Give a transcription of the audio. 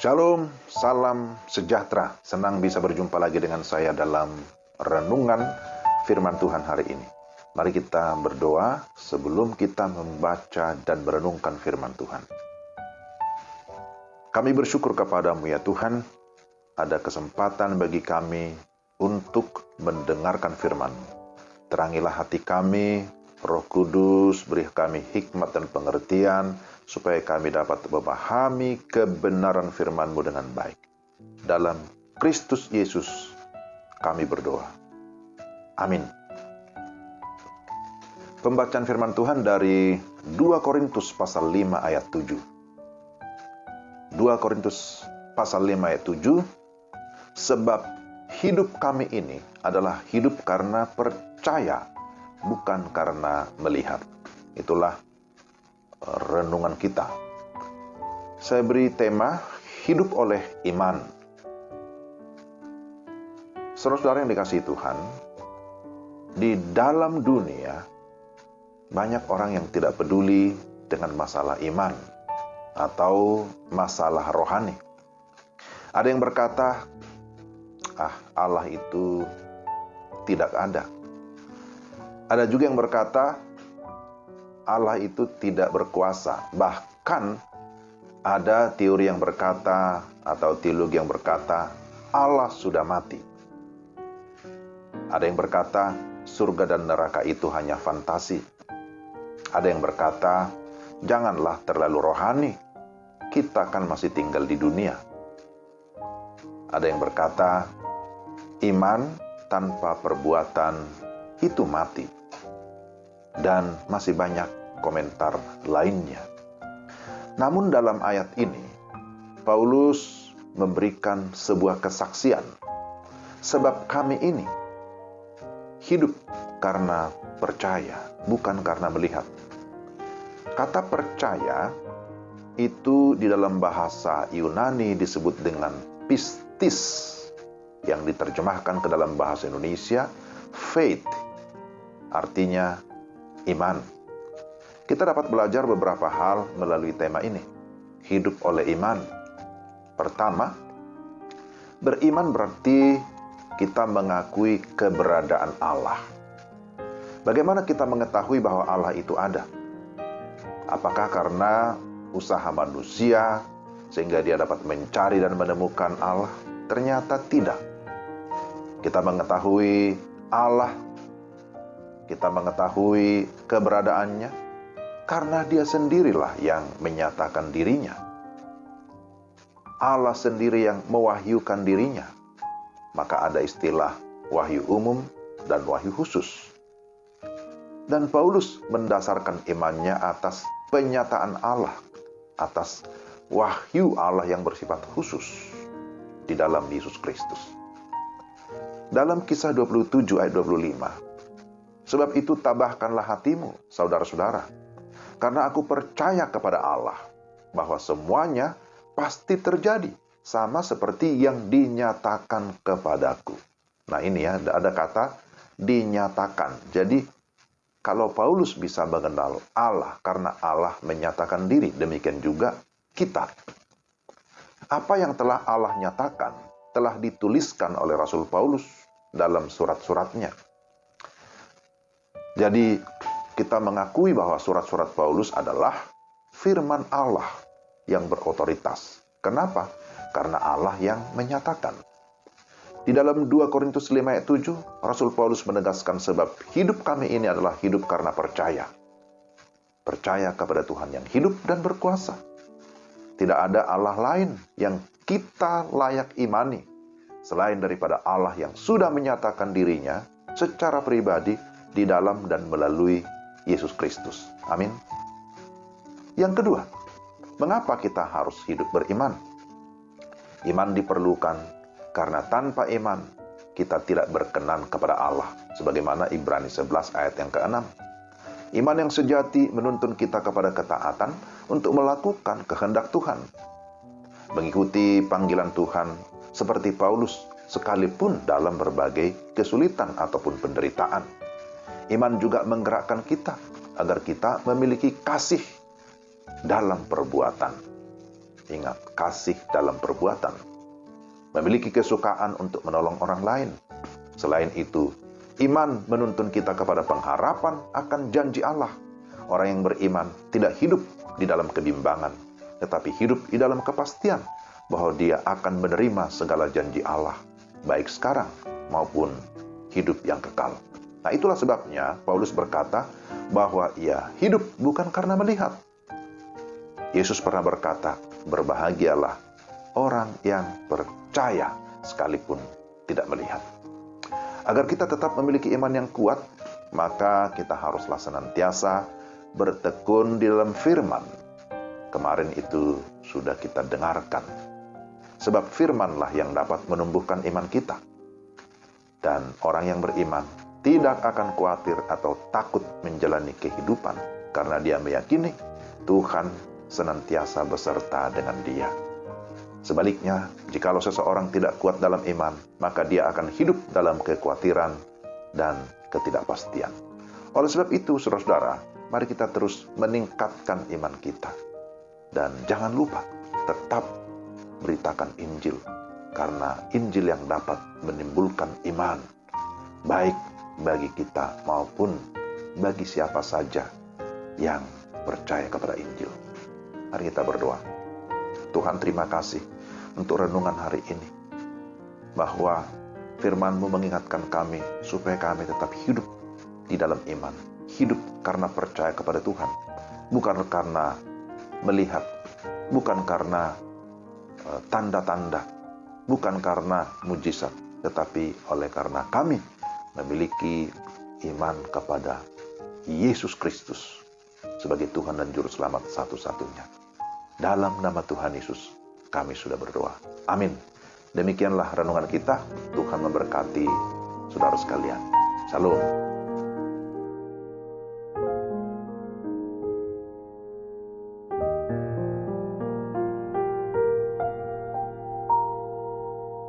Shalom, salam sejahtera. Senang bisa berjumpa lagi dengan saya dalam renungan firman Tuhan hari ini. Mari kita berdoa sebelum kita membaca dan merenungkan firman Tuhan. Kami bersyukur kepadamu ya Tuhan, ada kesempatan bagi kami untuk mendengarkan firman-Mu. Terangilah hati kami, Roh Kudus, beri kami hikmat dan pengertian, supaya kami dapat memahami kebenaran firman-Mu dengan baik. Dalam Kristus Yesus, kami berdoa. Amin. Pembacaan firman Tuhan dari 2 Korintus pasal 5 ayat 7. 2 Korintus pasal 5 ayat 7, sebab hidup kami ini adalah hidup karena percaya, bukan karena melihat. Itulah renungan kita. Saya beri tema hidup oleh iman. Saudara-saudara yang dikasihi Tuhan, di dalam dunia banyak orang yang tidak peduli dengan masalah iman atau masalah rohani. Ada yang berkata, Allah itu tidak ada. Ada juga yang berkata, Allah itu tidak berkuasa. Bahkan ada teori yang berkata atau teologi yang berkata Allah sudah mati. Ada yang berkata surga dan neraka itu hanya fantasi. Ada yang berkata janganlah terlalu rohani, kita kan masih tinggal di dunia. Ada yang berkata iman tanpa perbuatan itu mati. Dan masih banyak komentar lainnya. Namun dalam ayat ini, Paulus memberikan sebuah kesaksian. Sebab kami ini hidup karena percaya, bukan karena melihat. Kata percaya itu di dalam bahasa Yunani disebut dengan pistis, yang diterjemahkan ke dalam bahasa Indonesia faith, artinya iman. Kita dapat belajar beberapa hal melalui tema ini. Hidup oleh iman. Pertama, beriman berarti kita mengakui keberadaan Allah. Bagaimana kita mengetahui bahwa Allah itu ada? Apakah karena usaha manusia sehingga dia dapat mencari dan menemukan Allah? Ternyata tidak. Kita mengetahui Allah, kita mengetahui keberadaannya karena dia sendirilah yang menyatakan dirinya. Allah sendiri yang mewahyukan dirinya. Maka ada istilah wahyu umum dan wahyu khusus. Dan Paulus mendasarkan imannya atas penyataan Allah, atas wahyu Allah yang bersifat khusus di dalam Yesus Kristus. Dalam Kisah 27 ayat 25, sebab itu tabahkanlah hatimu, saudara-saudara, karena aku percaya kepada Allah, bahwa semuanya pasti terjadi, sama seperti yang dinyatakan kepadaku. Nah ini ya, ada kata dinyatakan. Jadi, kalau Paulus bisa mengenal Allah, karena Allah menyatakan diri, demikian juga kita. Apa yang telah Allah nyatakan, telah dituliskan oleh Rasul Paulus dalam surat-suratnya. Jadi kita mengakui bahwa surat-surat Paulus adalah firman Allah yang berotoritas. Kenapa? Karena Allah yang menyatakan. Di dalam 2 Korintus 5 ayat 7, Rasul Paulus menegaskan sebab hidup kami ini adalah hidup karena percaya. Percaya kepada Tuhan yang hidup dan berkuasa. Tidak ada Allah lain yang kita layak imani selain daripada Allah yang sudah menyatakan dirinya secara pribadi di dalam dan melalui Yesus Kristus. Amin. Yang kedua, mengapa kita harus hidup beriman? Iman diperlukan karena tanpa iman kita tidak berkenan kepada Allah. Sebagaimana Ibrani 11 ayat yang ke-6. Iman yang sejati menuntun kita kepada ketaatan untuk melakukan kehendak Tuhan. Mengikuti panggilan Tuhan seperti Paulus sekalipun dalam berbagai kesulitan ataupun penderitaan. Iman juga menggerakkan kita agar kita memiliki kasih dalam perbuatan. Ingat, kasih dalam perbuatan. Memiliki kesukaan untuk menolong orang lain. Selain itu, iman menuntun kita kepada pengharapan akan janji Allah. Orang yang beriman tidak hidup di dalam kebimbangan, tetapi hidup di dalam kepastian bahwa dia akan menerima segala janji Allah, baik sekarang maupun hidup yang kekal. Nah, itulah sebabnya Paulus berkata bahwa ia hidup bukan karena melihat. Yesus pernah berkata, berbahagialah orang yang percaya sekalipun tidak melihat. Agar kita tetap memiliki iman yang kuat, maka kita haruslah senantiasa bertekun di dalam firman. Kemarin itu sudah kita dengarkan. Sebab firmanlah yang dapat menumbuhkan iman kita. Dan orang yang beriman tidak akan khawatir atau takut menjalani kehidupan, karena dia meyakini Tuhan senantiasa beserta dengan dia. Sebaliknya, jikalau seseorang tidak kuat dalam iman, maka dia akan hidup dalam kekhawatiran dan ketidakpastian. Oleh sebab itu, saudara-saudara, mari kita terus meningkatkan iman kita. Dan jangan lupa, tetap beritakan Injil, karena Injil yang dapat menimbulkan iman, baik bagi kita maupun bagi siapa saja yang percaya kepada Injil. Mari kita berdoa. Tuhan, terima kasih untuk renungan hari ini, bahwa firman-Mu mengingatkan kami supaya kami tetap hidup di dalam iman, hidup karena percaya kepada Tuhan, bukan karena melihat, bukan karena tanda-tanda, bukan karena mujizat, tetapi oleh karena kami memiliki iman kepada Yesus Kristus sebagai Tuhan dan Juru Selamat satu-satunya. Dalam nama Tuhan Yesus, kami sudah berdoa. Amin. Demikianlah renungan kita. Tuhan memberkati saudara sekalian. Shalom.